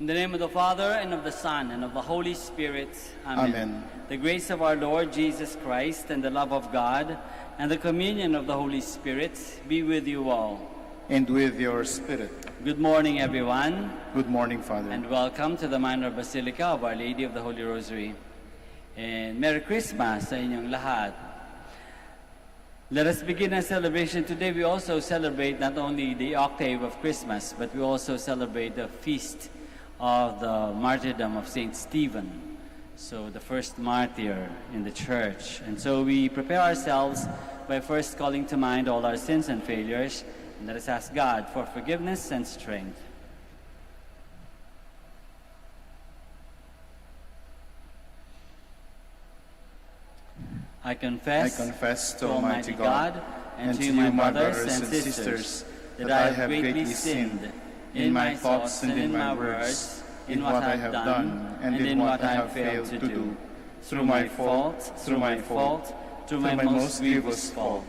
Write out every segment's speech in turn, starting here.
In the name of the Father, and of the Son, and of the Holy Spirit. Amen. Amen. The grace of our Lord Jesus Christ, and the love of God, and the communion of the Holy Spirit be with you all. And with your spirit. Good morning, everyone. Good morning, Father. And welcome to the Minor Basilica of Our Lady of the Holy Rosary. And Merry Christmas sa inyong lahat. Let us begin our celebration. Today we also celebrate not only the octave of Christmas, but we also celebrate the feast of the martyrdom of Saint Stephen. So the first martyr in the church. And so we prepare ourselves by first calling to mind all our sins and failures, and let us ask God for forgiveness and strength. I confess to Almighty God and to you, my brothers and sisters, that I have greatly sinned in my thoughts and in my words, in what I have done and in what I have failed to do, through my fault, through my most grievous fault.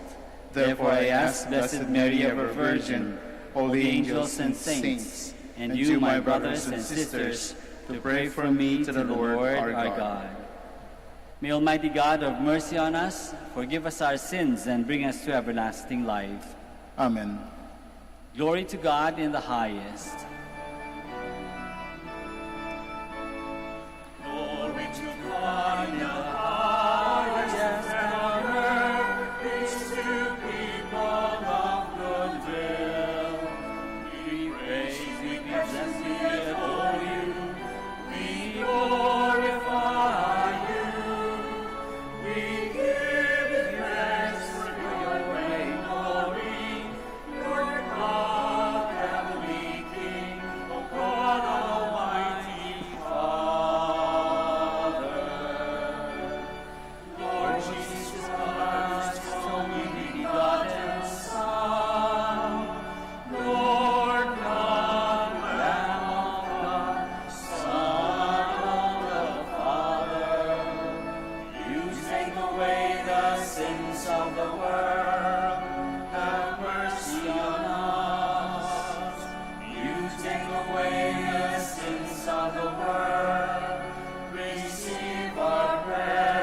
Therefore I ask Blessed Mary, ever Virgin, all the angels and saints, and you, my brothers and sisters, to pray for me to the Lord our God. May Almighty God have mercy on us, forgive us our sins, and bring us to everlasting life. Amen. Glory to God in the highest. Glory to God in the highest, and on earth peace to people of good will. We praise, we bless, we adore you, we glorify you. We give you thanks for your great glory, Lord God, heavenly King, O God, Almighty Father. Lord Jesus Christ, only begotten Son, Lord God, Lamb of God, Son of the Father, you take away the sins of the world, have mercy on us. You take away the sins of the world, receive our prayer.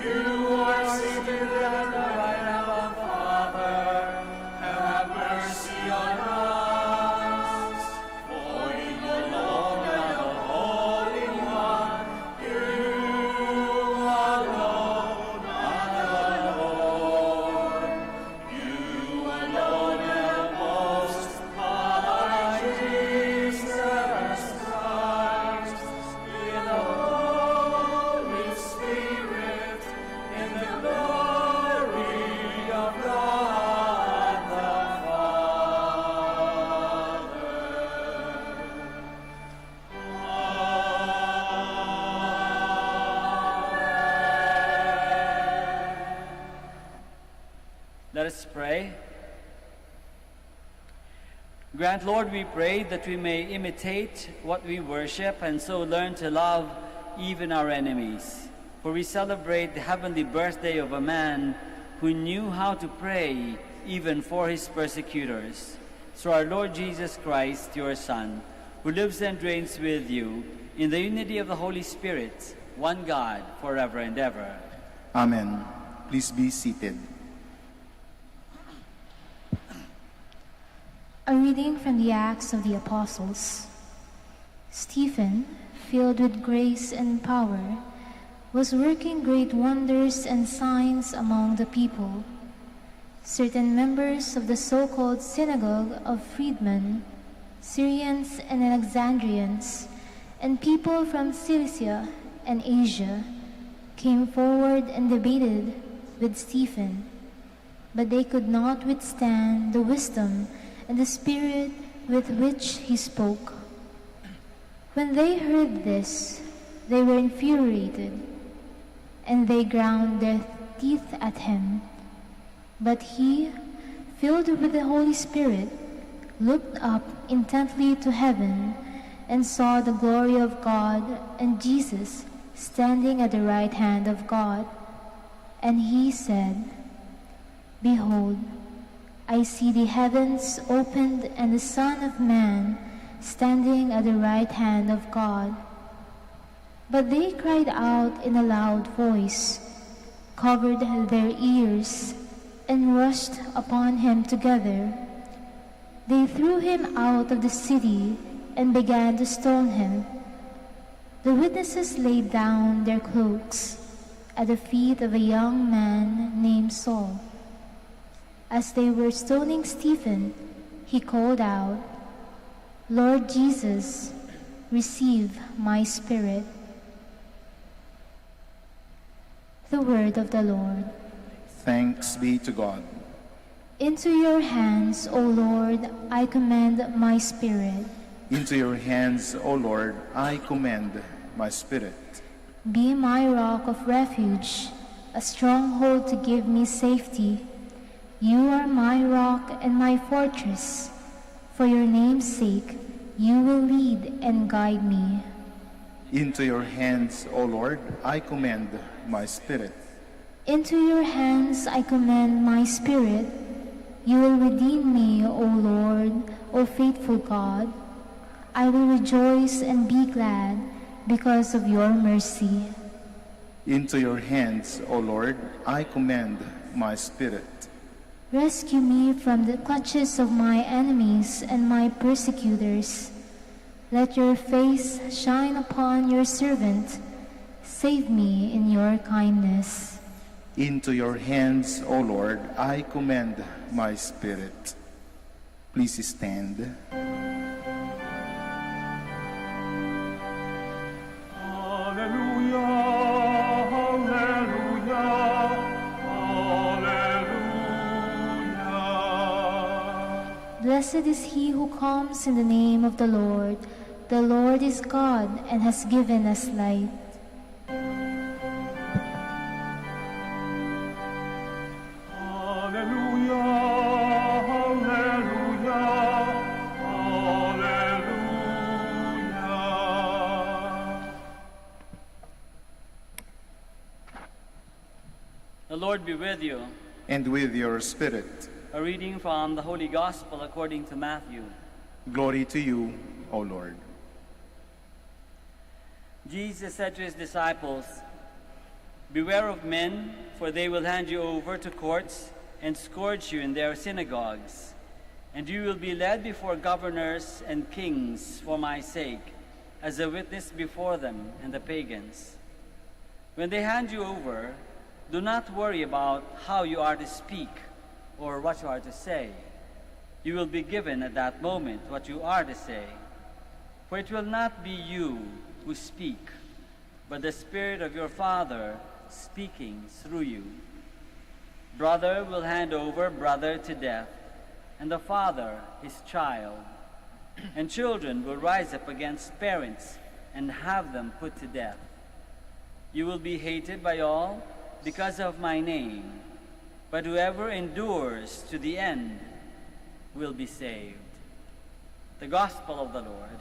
You are seated at the right hand of the Father, have mercy on us. For you alone are the Holy One, you alone are the Lord. You alone are the Most High Jesus Christ, in the Holy Spirit, in the glory of God the Father. Let us pray. Grant, Lord, we pray, that we may imitate what we worship and so learn to love even our enemies. For we celebrate the heavenly birthday of a man who knew how to pray even for his persecutors. Through our Lord Jesus Christ, your Son, who lives and reigns with you in the unity of the Holy Spirit, one God, forever and ever. Amen. Please be seated. A reading from the Acts of the Apostles. Stephen, filled with grace and power, was working great wonders and signs among the people. Certain members of the so-called synagogue of freedmen, Syrians and Alexandrians, and people from Cilicia and Asia, came forward and debated with Stephen, but they could not withstand the wisdom and the spirit with which he spoke. When they heard this, they were infuriated, and they ground their teeth at him. But he, filled with the Holy Spirit, looked up intently to heaven and saw the glory of God and Jesus standing at the right hand of God. And he said, "Behold, I see the heavens opened and the Son of Man standing at the right hand of God." But they cried out in a loud voice, covered their ears, and rushed upon him together. They threw him out of the city and began to stone him. The witnesses laid down their cloaks at the feet of a young man named Saul. As they were stoning Stephen, he called out, "Lord Jesus, receive my spirit." The word of the Lord. Thanks be to God. Into your hands, O Lord, I commend my spirit. Into your hands, O Lord, I commend my spirit. Be my rock of refuge, a stronghold to give me safety. You are my rock and my fortress. For your name's sake, you will lead and guide me. Into your hands, O Lord, I commend my spirit. Into your hands I commend my spirit. You will redeem me, O Lord, O faithful God. I will rejoice and be glad because of your mercy. Into your hands, O Lord, I commend my spirit. Rescue me from the clutches of my enemies and my persecutors. Let your face shine upon your servant. Save me in your kindness. Into your hands, O Lord, I commend my spirit. Please stand. Hallelujah, hallelujah, hallelujah. Blessed is he who comes in the name of the Lord. The Lord is God and has given us light. Hallelujah, hallelujah, hallelujah. The Lord be with you. And with your spirit. A reading from the Holy Gospel according to Matthew. Glory to you, O Lord. Jesus said to his disciples, "Beware of men, for they will hand you over to courts and scourge you in their synagogues, and you will be led before governors and kings for my sake, as a witness before them and the pagans. When they hand you over, do not worry about how you are to speak or what you are to say. You will be given at that moment what you are to say. For it will not be you who speak, but the Spirit of your Father speaking through you. Brother will hand over brother to death, and the father his child. And children will rise up against parents and have them put to death. You will be hated by all because of my name, but whoever endures to the end will be saved." The Gospel of the Lord.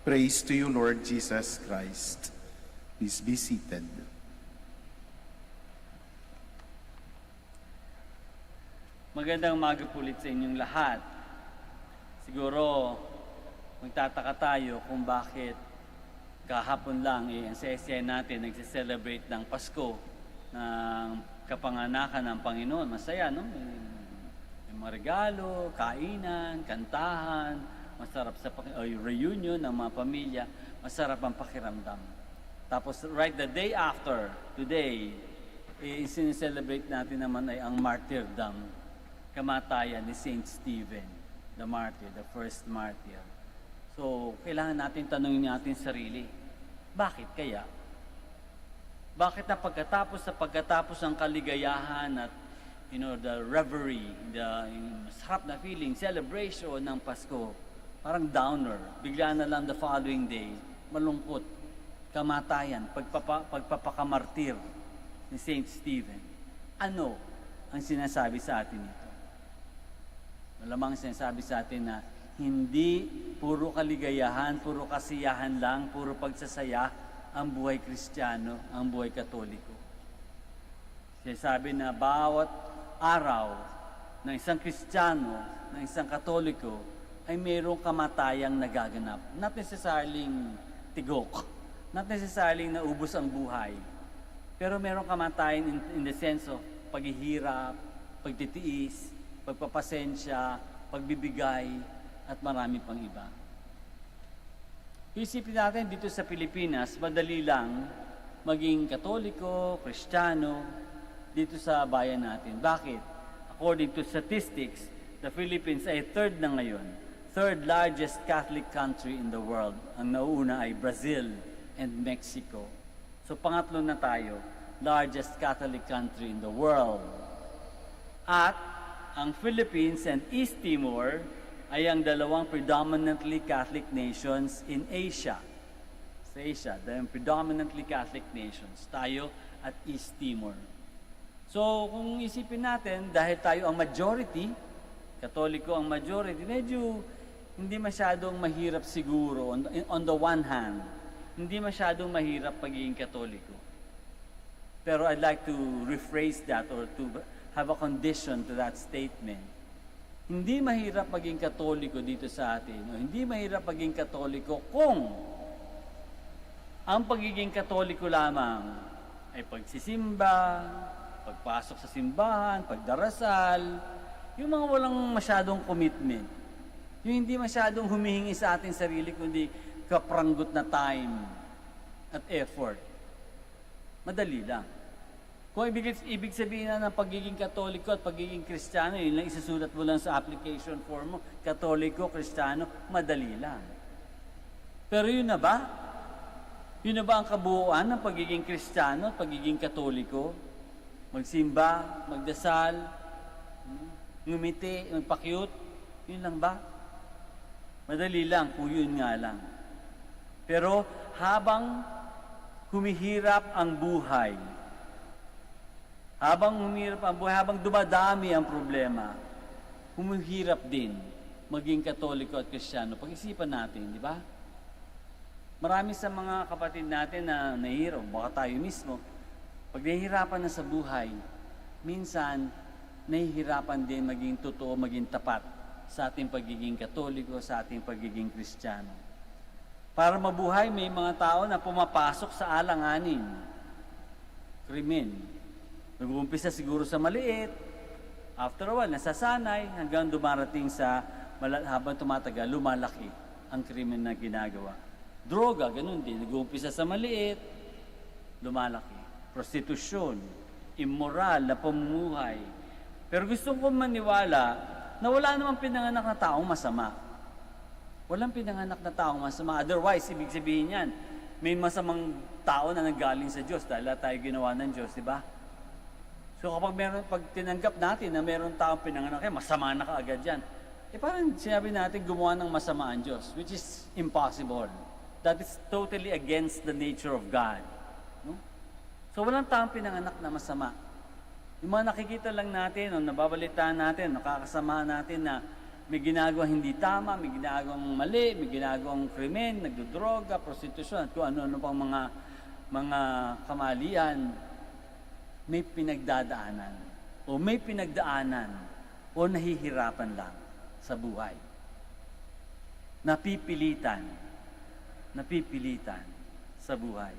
Praise to you, Lord Jesus Christ. Please be seated. Magandang umaga po ulit sa inyong lahat. Siguro, magtataka tayo kung bakit kahapon lang ang saya-saya natin nagse-celebrate ng Pasko, ng kapanganakan ng Panginoon. Masaya, no? May mga regalo, kainan, kantahan, masarap sa reunion ng mga pamilya, masarap ang pakiramdam. Tapos right the day after, today, sineselebrate natin naman ay ang martyrdom, kamatayan ni Saint Stephen, the martyr, the first martyr. So, kailangan natin tanungin natin sarili, bakit kaya? Bakit na pagkatapos ang kaligayahan at the reverie, yung masarap na feeling, celebration ng Pasko, parang downer, bigla na lang the following day, malungkot, kamatayan, pagpapakamartir ni Saint Stephen. Ano ang sinasabi sa atin ito? Malamang sinasabi sa atin na hindi puro kaligayahan, puro kasiyahan lang, puro pagsasaya ang buhay Kristiyano, ang buhay Katoliko. Sinasabi na bawat araw ng isang Kristiyano, ng isang Katoliko, ay mayroong kamatayang nagaganap. Not necessarily tigok, not necessarily naubos ang buhay, pero mayroong kamatayan in the sense of paghihirap, pagtitiis, pagpapasensya, pagbibigay, at marami pang iba. Isipin natin dito sa Pilipinas, madali lang maging Katoliko, Kristiyano, dito sa bayan natin. Bakit? According to statistics, the Philippines ay third na ngayon. Third largest Catholic country in the world. Ang nauna ay Brazil and Mexico. So pangatlo na tayo, largest Catholic country in the world. At ang Philippines and East Timor ay ang dalawang predominantly Catholic nations in Asia. Sa Asia, the predominantly Catholic nations. Tayo at East Timor. So, kung isipin natin, dahil tayo ang majority, Katoliko ang majority, medyo hindi masyadong mahirap siguro on the one hand. Hindi masyadong mahirap pagiging Katoliko. Pero I'd like to rephrase that or to have a condition to that statement. Hindi mahirap maging Katoliko dito sa atin. O hindi mahirap maging Katoliko kung ang pagiging Katoliko lamang ay pagsisimba, pagpasok sa simbahan, pagdarasal, yung mga walang masyadong commitment. Yung hindi masyadong humihingi sa ating sarili, kundi kapranggot na time at effort. Madali lang. Kung ibig sabihin na ng pagiging Katoliko at pagiging Kristiyano, yun lang isusulat mo lang sa application form mo, Katoliko, Kristiyano, madali lang. Pero yun na ba? Yun na ba ang kabuuan ng pagiging Kristiyano at pagiging Katoliko? Magsimba, magdasal, ngumiti, magpakyut, yun lang ba? Madali lang kung yun nga lang. Pero habang humihirap ang buhay, habang dumadami ang problema, humihirap din maging Katoliko at Kristiyano. Pag-isipan natin, di ba? Marami sa mga kapatid natin na nahihirap, baka tayo mismo, pag nahihirapan na sa buhay, minsan nahihirapan din maging totoo, maging tapat sa ating pagiging Katoliko, sa ating pagiging Kristiyano. Para mabuhay, may mga tao na pumapasok sa alanganin, krimen. Nag-uumpisa siguro sa maliit, after a while, nasasanay, hanggang dumarating sa, habang tumatagal, lumalaki ang krimen na ginagawa. Droga, ganun din. Nag-uumpisa sa maliit, lumalaki. Prostitusyon, immoral na pamumuhay. Pero gusto ko maniwala na wala namang pinanganak na taong masama. Walang pinanganak na taong masama. Otherwise, ibig sabihin yan, may masamang tao na nanggaling sa Diyos dahil tayo ginawa ng Diyos, di ba? So pag tinanggap natin na meron taong pinanganak, masama na kaagad yan. Parang sinabi natin gumawa ng masama ang Diyos, which is impossible. That is totally against the nature of God. No? So walang taong pinanganak na masama. Yung mga nakikita lang natin, o nababalitaan natin, nakakasama natin na may ginagawang hindi tama, may ginagawang mali, may ginagawang krimen, nagdodroga, prostitusyon, at kung ano-ano pang mga kamalian, may pinagdadaanan, o may pinagdaanan, o nahihirapan lang sa buhay. Napipilitan sa buhay.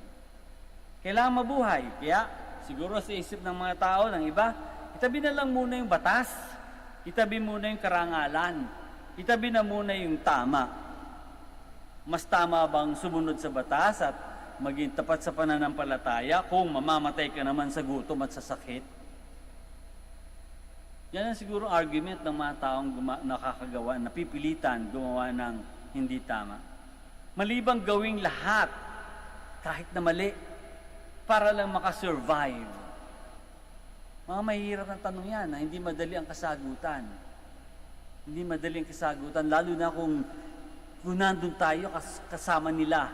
Kailangan mabuhay. Kaya, siguro sa isip ng mga tao, ng iba, itabi na lang muna yung batas. Itabi muna yung karangalan. Itabi na muna yung tama. Mas tama bang sumunod sa batas at maging tapat sa pananampalataya kung mamamatay ka naman sa gutom at sa sakit? Yan ang siguro argument ng mga taong nakakagawa, napipilitan gumawa ng hindi tama. Malibang gawing lahat, kahit na mali, para lang makasurvive. Mga mahirap ng tanong yan, na hindi madali ang kasagutan. Hindi madali ang kasagutan, lalo na kung nandun tayo kasama nila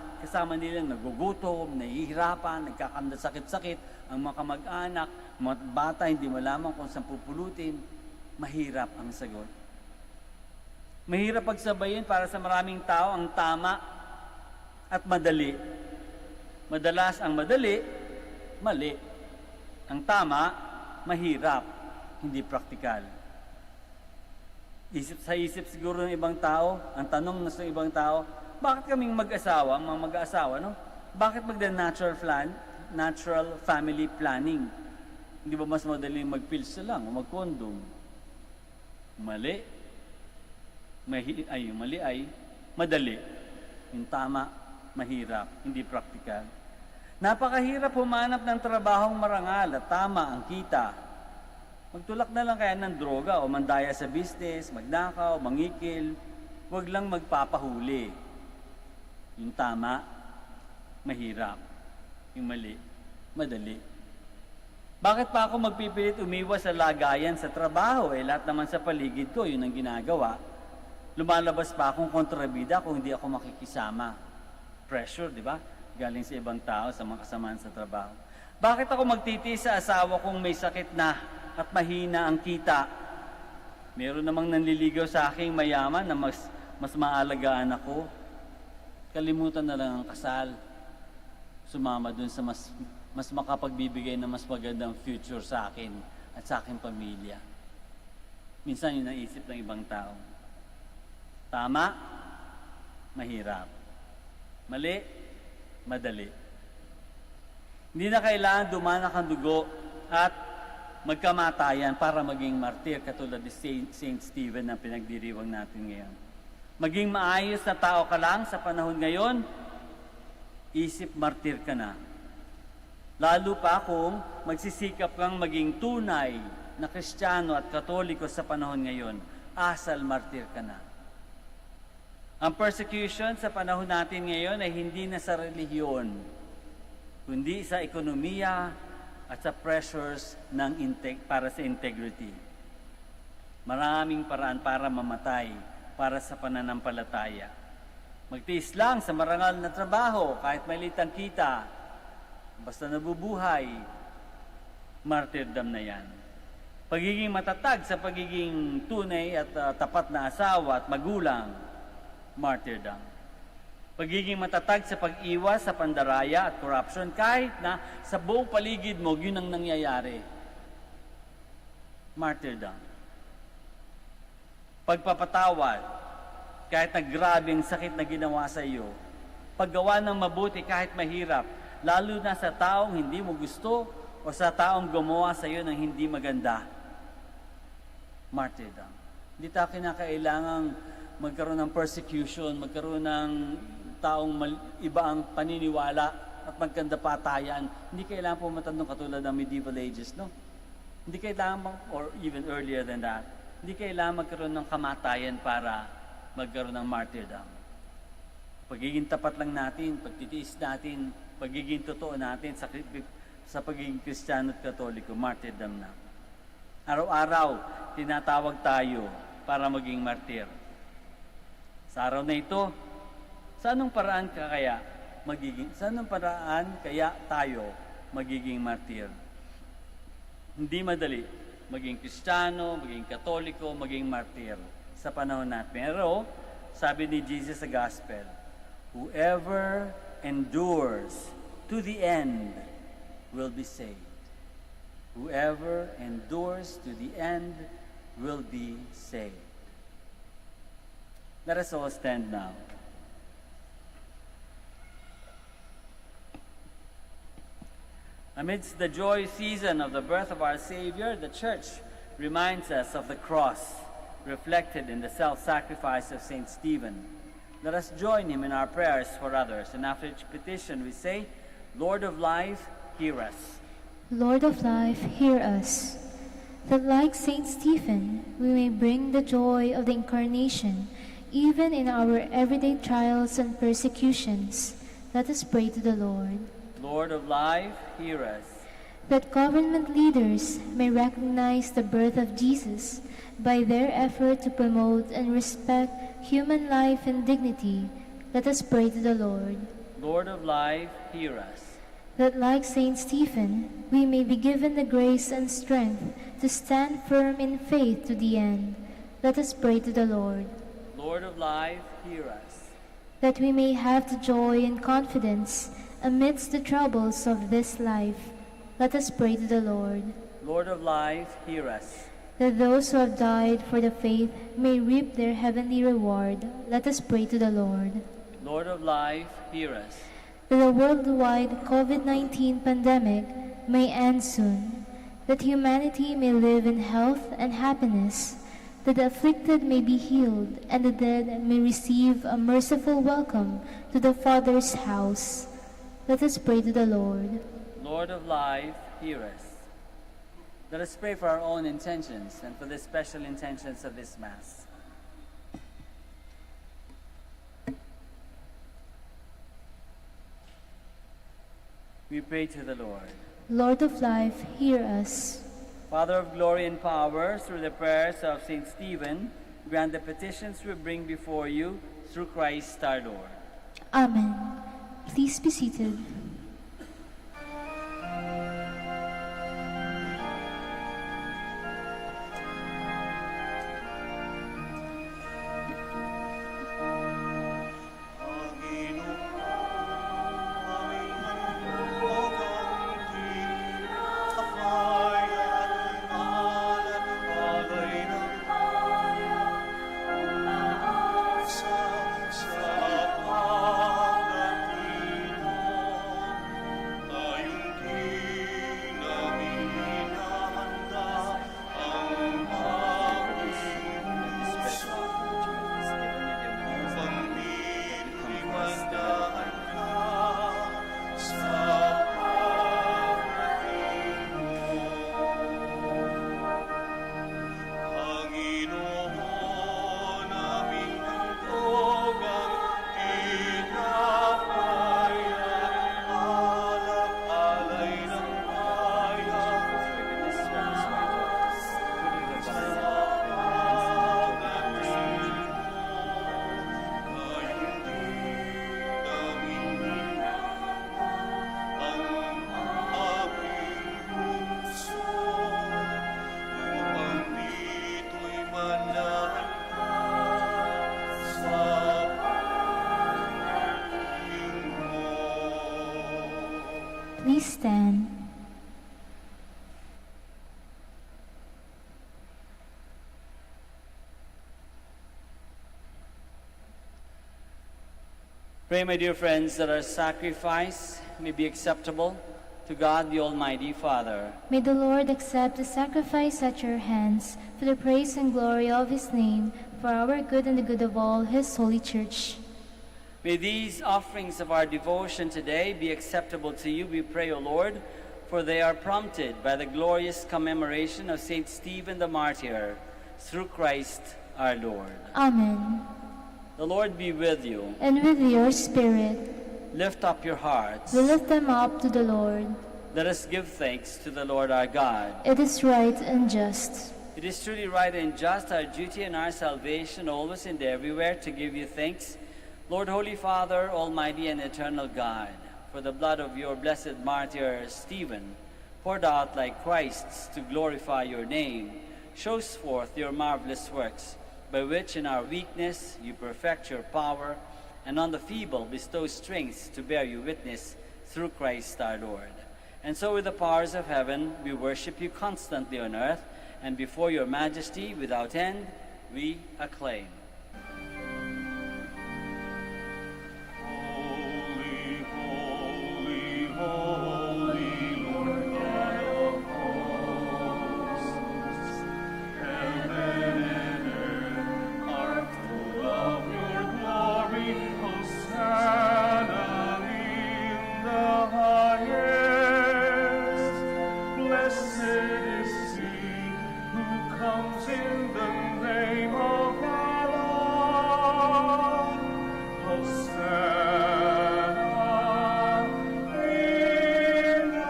nagugutom, nahihirapan, nagkakamda sakit-sakit, ang mga kamag-anak, mga bata, hindi malaman kung saan pupulutin, mahirap ang sagot. Mahirap pagsabayin para sa maraming tao ang tama at madali. Madalas ang madali, mali. Ang tama, mahirap, hindi praktikal. Isip siguro ng ibang tao, ang tanong na sa ibang tao, bakit kaming mag-asawa, mga mag-aasawa, no? Bakit natural family planning? Hindi ba mas madaling mag-pills na lang o mag-condom? Mali. Yung mali ay madali. Yung tama, mahirap, hindi praktikal. Napakahirap humanap ng trabahong marangal at tama ang kita. Magtulak na lang kaya ng droga o mandaya sa business, magnakaw, mangikil. Huwag lang magpapahuli. Yung tama, mahirap. Yung mali, madali. Bakit pa ako magpipilit umiwas sa lagayan sa trabaho? Lahat naman sa paligid ko, yun ang ginagawa. Lumalabas pa akong kontrabida kung hindi ako makikisama. Pressure, di ba? Galing sa ibang tao, sa mga kasamaan sa trabaho. Bakit ako magtitiis sa asawa kung may sakit na at mahina ang kita? Meron namang nanliligaw sa aking mayaman na mas maalagaan ako. Kalimutan na lang ang kasal. Sumama dun sa mas makapagbibigay na mas magandang future sa akin at sa aking pamilya. Minsan yun ang isip ng ibang tao. Tama, mahirap. Mali, madali. Hindi na kailangan dumanak ang dugo at magkamatayan para maging martyr katulad ni Saint Stephen na pinagdiriwang natin ngayon. Maging maayos na tao ka lang sa panahon ngayon, isip martyr ka na. Lalo pa kung magsisikap kang maging tunay na Kristiyano at Katoliko sa panahon ngayon, asal martyr ka na. Ang persecution sa panahon natin ngayon ay hindi na sa relihiyon, kundi sa ekonomiya at sa pressures para sa integrity. Maraming paraan para mamatay para sa pananampalataya. Magtiis lang sa marangal na trabaho kahit maliit ang kita. Basta nabubuhay, martyrdom na yan. Pagiging matatag sa pagiging tunay at tapat na asawa at magulang, martyrdom. Pagiging matatag sa pag-iwas sa pandaraya at corruption kahit na sa buong paligid mo, yun ang nangyayari. Martyrdom. Pagpapatawad kahit na grabing sakit na ginawa sa iyo. Paggawa ng mabuti kahit mahirap, lalo na sa taong hindi mo gusto o sa taong gumawa sa iyo ng hindi maganda. Martyrdom. Hindi tayo kinakailangang magkaroon ng persecution, magkaroon ng taong iba ang paniniwala at magkandapatayan. Hindi kailangan pumatandong katulad ng medieval ages, no? Hindi kailangan, or even earlier than that, hindi kailangan magkaroon ng kamatayan para magkaroon ng martyrdom. Pagiging tapat lang natin, pagtitiis natin, pagiging totoo natin sa pagiging Kristiyano at Katoliko, martyrdom na. Araw-araw, tinatawag tayo para maging martyr. Sa araw na ito, sa anong paraan kaya tayo magiging martyr? Hindi madali maging Kristiyano, maging Katoliko, maging martyr sa panahon natin. Pero, sabi ni Jesus sa Gospel, whoever endures to the end will be saved. Whoever endures to the end will be saved. Let us all stand now. Amidst the joy season of the birth of our Savior, the Church reminds us of the cross reflected in the self-sacrifice of St. Stephen. Let us join him in our prayers for others. And after each petition we say, Lord of life, hear us. Lord of life, hear us. That like Saint Stephen, we may bring the joy of the Incarnation even in our everyday trials and persecutions. Let us pray to the Lord. Lord of life, hear us. That government leaders may recognize the birth of Jesus by their effort to promote and respect human life and dignity. Let us pray to the Lord. Lord of life, hear us. That like Saint Stephen, we may be given the grace and strength to stand firm in faith to the end. Let us pray to the Lord. Lord of life, hear us. That we may have the joy and confidence amidst the troubles of this life. Let us pray to the Lord. Lord of life, hear us. That those who have died for the faith may reap their heavenly reward. Let us pray to the Lord. Lord of life, hear us. That the worldwide COVID-19 pandemic may end soon. That humanity may live in health and happiness. That the afflicted may be healed, and the dead may receive a merciful welcome to the Father's house. Let us pray to the Lord. Lord of life, hear us. Let us pray for our own intentions and for the special intentions of this Mass. We pray to the Lord. Lord of life, hear us. Father of glory and power, through the prayers of Saint Stephen, grant the petitions we bring before you through Christ our Lord. Amen. Please be seated. Please stand. Pray, my dear friends, that our sacrifice may be acceptable to God the Almighty Father. May the Lord accept the sacrifice at your hands for the praise and glory of his name, for our good and the good of all his holy church. May these offerings of our devotion today be acceptable to you, we pray, O Lord, for they are prompted by the glorious commemoration of Saint Stephen the martyr, through Christ our Lord. Amen. The Lord be with you. And with your spirit, Lift up your hearts. we lift them up to the Lord. Let us give thanks to the Lord our God. It is right and just. It is truly right and just, our duty and our salvation, always and everywhere, to give you thanks, Lord, Holy Father, Almighty and Eternal God, for the blood of your blessed martyr Stephen, poured out like Christ's to glorify your name, shows forth your marvelous works, by which in our weakness you perfect your power, and on the feeble bestow strength to bear you witness through Christ our Lord. And so with the powers of heaven we worship you constantly on earth, and before your majesty without end we acclaim. Holy, holy, holy, Lord God of hosts. Heaven and earth are full of your glory. Hosanna in the highest. Blessed is he who comes in the name of our Lord. Hosanna in the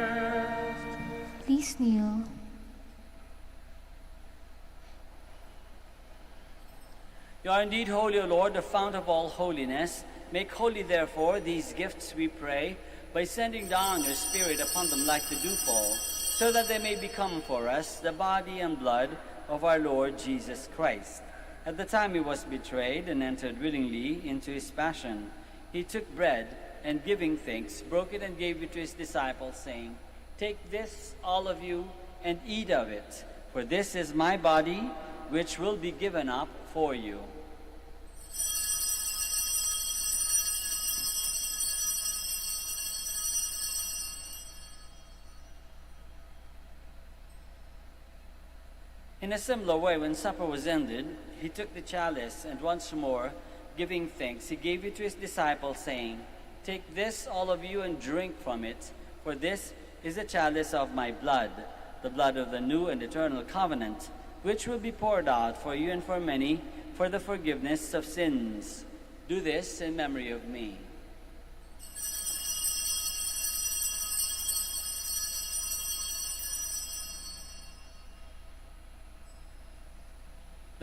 highest. Please kneel. You are indeed holy, O Lord, the fount of all holiness. Make holy, therefore, these gifts, we pray, by sending down your Spirit upon them like the dewfall, so that they may become for us the body and blood of our Lord Jesus Christ. At the time he was betrayed and entered willingly into his passion, he took bread, and giving thanks, broke it and gave it to his disciples, saying, "Take this, all of you, and eat of it, for this is my body, which will be given up for you." In a similar way, when supper was ended, he took the chalice, and once more, giving thanks, he gave it to his disciples, saying, "Take this, all of you, and drink from it, for this is the chalice of my blood, the blood of the new and eternal covenant, which will be poured out for you and for many for the forgiveness of sins. Do this in memory of me."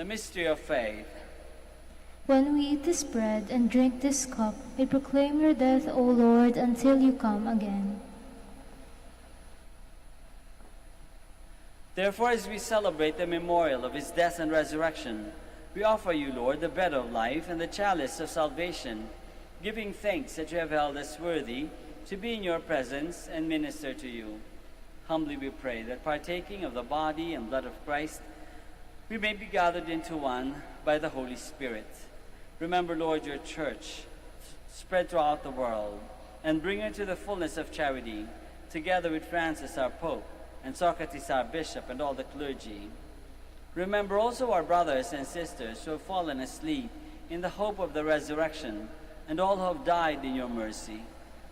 The mystery of faith. When we eat this bread and drink this cup, we proclaim your death, O Lord, until you come again. Therefore, as we celebrate the memorial of his death and resurrection, we offer you, Lord, the bread of life and the chalice of salvation, giving thanks that you have held us worthy to be in your presence and minister to you. Humbly we pray that partaking of the body and blood of Christ, we may be gathered into one by the Holy Spirit. Remember, Lord, your church spread throughout the world, and bring her to the fullness of charity, together with Francis our Pope, and Socrates our Bishop, and all the clergy. Remember also our brothers and sisters who have fallen asleep in the hope of the resurrection, and all who have died in your mercy.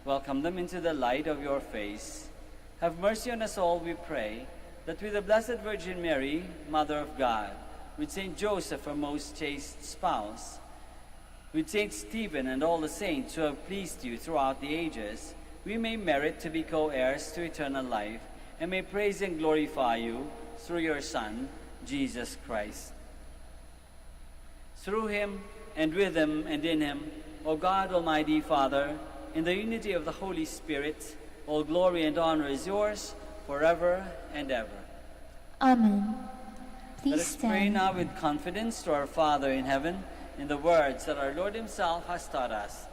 Welcome them into the light of your face. Have mercy on us all, we pray, that with the Blessed Virgin Mary, Mother of God, with Saint Joseph, her most chaste spouse, with Saint Stephen and all the saints who have pleased you throughout the ages, we may merit to be co-heirs to eternal life, and may praise and glorify you through your Son, Jesus Christ. Through him, and with him, and in him, O God, Almighty Father, in the unity of the Holy Spirit, all glory and honor is yours forever and ever. Amen. Please Let us pray stand. now with confidence to our Father in heaven in the words that our Lord himself has taught us.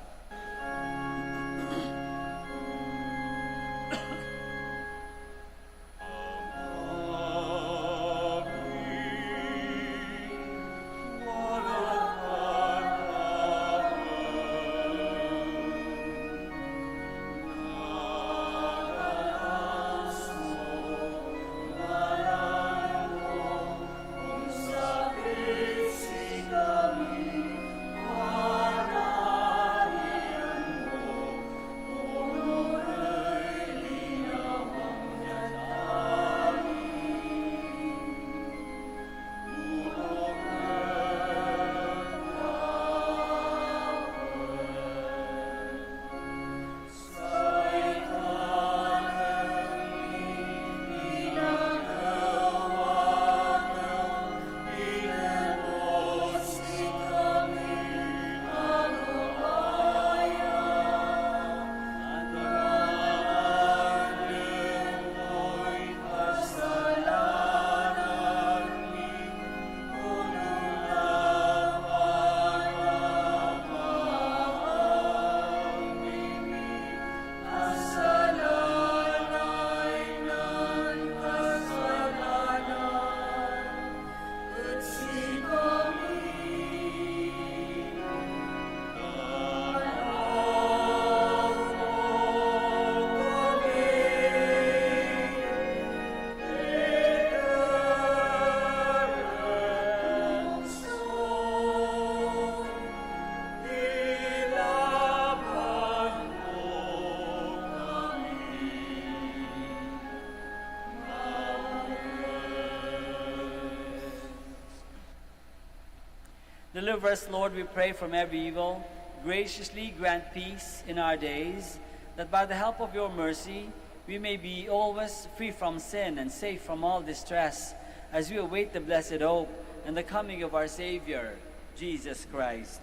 Deliver us, Lord, we pray, from every evil. Graciously grant peace in our days, that by the help of your mercy we may be always free from sin and safe from all distress, as we await the blessed hope and the coming of our Savior, Jesus Christ.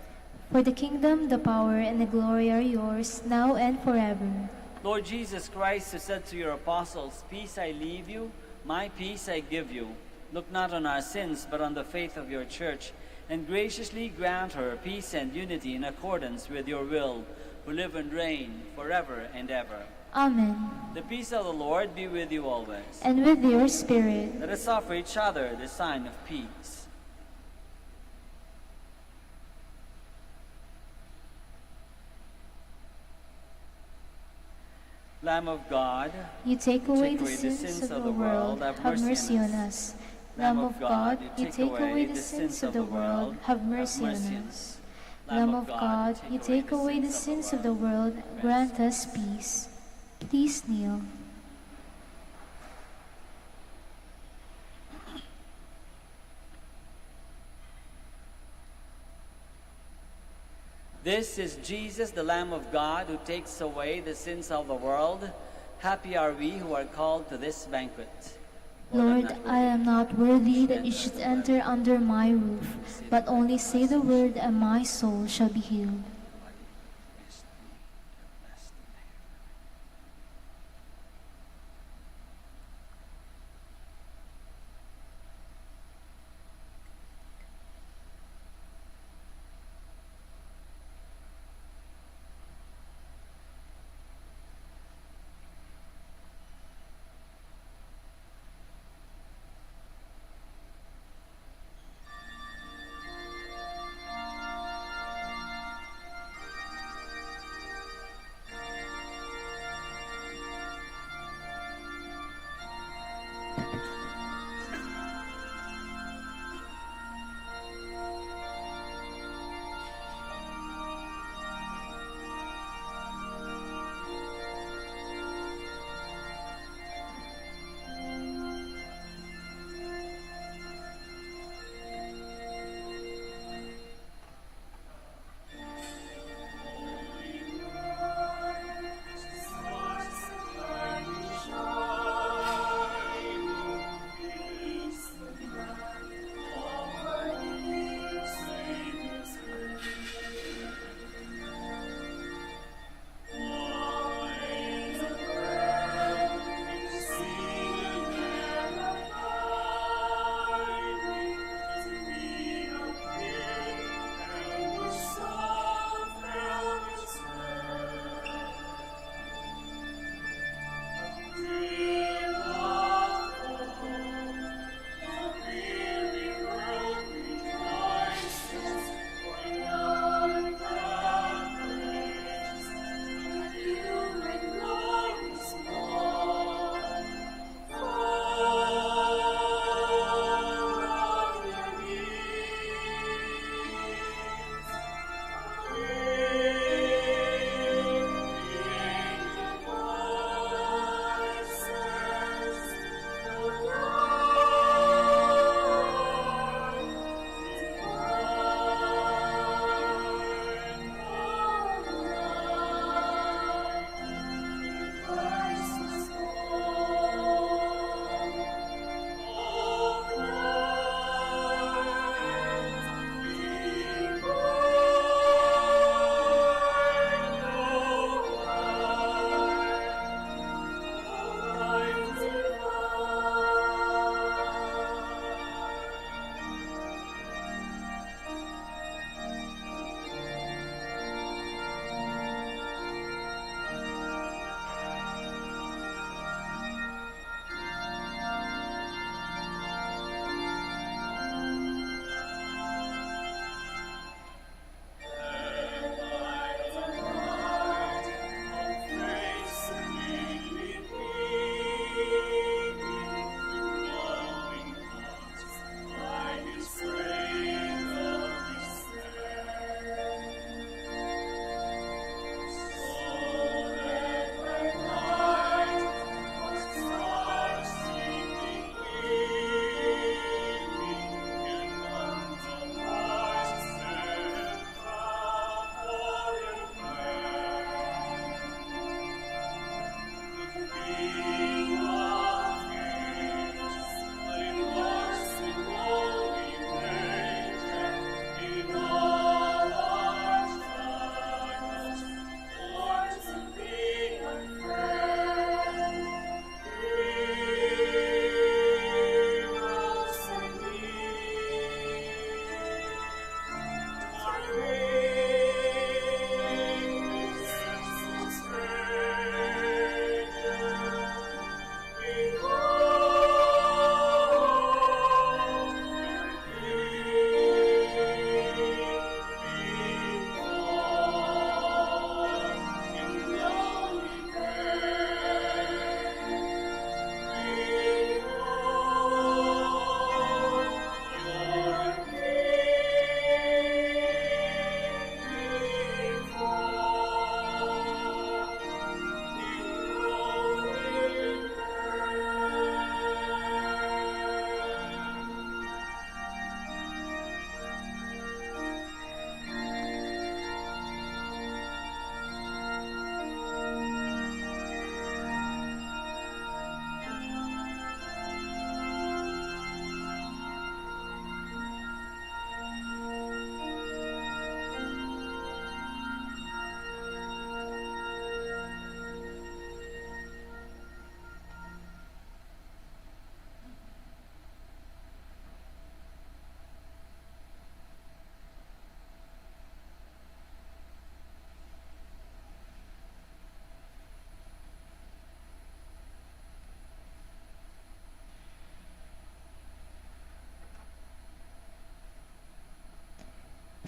For the kingdom, the power, and the glory are yours, now and forever. Lord Jesus Christ, who said to your apostles, "Peace I leave you, my peace I give you," look not on our sins, but on the faith of your church, and graciously grant her peace and unity in accordance with your will, who live and reign forever and ever. Amen. The peace of the Lord be with you always. And with your spirit. Let us offer each other the sign of peace. Lamb of God, You take away the away sins of the world, have mercy on us. Lamb of God, you take away the sins of the world, have mercy on us. Lamb of God, you take away the sins of the world, grant us peace. Please kneel. This is Jesus, the Lamb of God, who takes away the sins of the world. Happy are we who are called to this banquet. Lord, I am not worthy that you should enter under my roof, but only say the word and my soul shall be healed.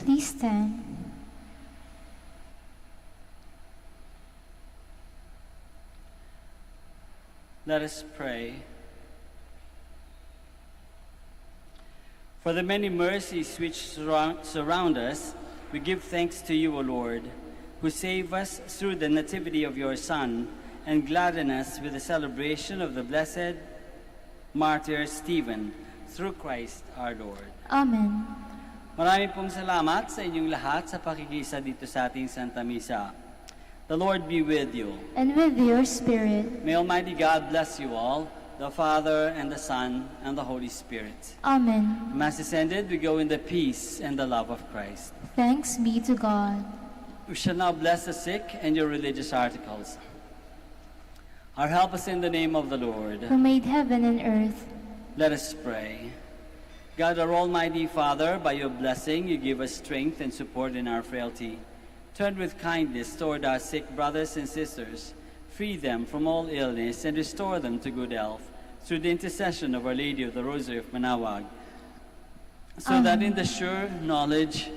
Please stand. Let us pray. For the many mercies which surround us, we give thanks to you, O Lord, who save us through the nativity of your Son and gladden us with the celebration of the blessed martyr Stephen, through Christ our Lord. Amen. Maraming pong salamat sa inyong lahat sa pakikisa dito sa ating Santa Misa. The Lord be with you. And with your spirit. May Almighty God bless you all, the Father and the Son and the Holy Spirit. Amen. Mass is ended, we go in the peace and the love of Christ. Thanks be to God. We shall now bless the sick and your religious articles. Our help is in the name of the Lord. Who made heaven and earth. Let us pray. God, our Almighty Father, by your blessing you give us strength and support in our frailty. Turn with kindness toward our sick brothers and sisters. Free them from all illness and restore them to good health through the intercession of Our Lady of the Rosary of Manaoag, so that in the sure knowledge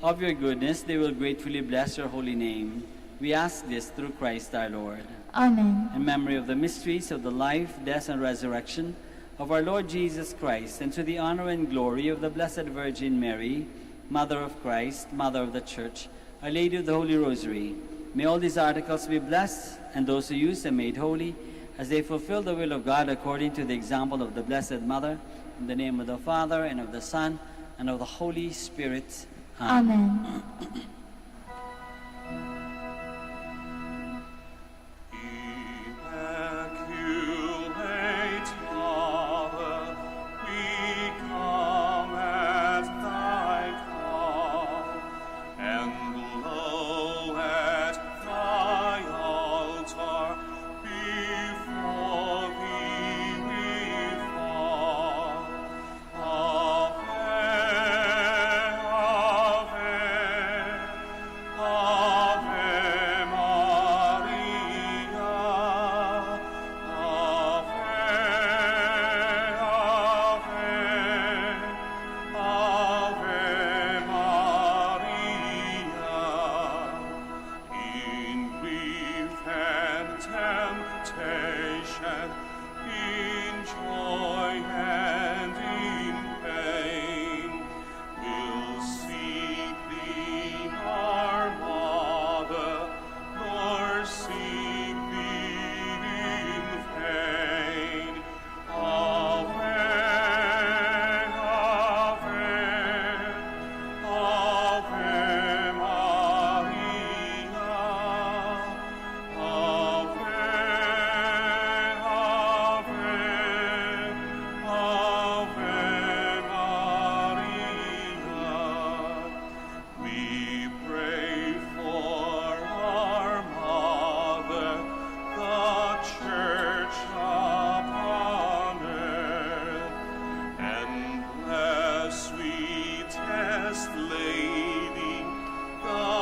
of your goodness they will gratefully bless your holy name. We ask this through Christ our Lord. Amen. In memory of the mysteries of the life, death, and resurrection of our Lord Jesus Christ, and to the honor and glory of the Blessed Virgin Mary, Mother of Christ, Mother of the Church, Our Lady of the Holy Rosary, may all these articles be blessed, and those who use them made holy, as they fulfill the will of God according to the example of the Blessed Mother, in the name of the Father, and of the Son, and of the Holy Spirit. Amen. Immaculate Mother, we come at thy call, and low at thy altar before thee we fall. Ave, Ave, Ave Maria, Ave, Ave, Ave Maria. In grief and temptation, in joy and in pain, we'll seek thee, our Mother, nor seek thee in vain. Ave, Ave, Ave Maria, Ave, Ave, Ave Maria. We pray for our Mother, the Church upon earth, and bless, sweetest Lady, the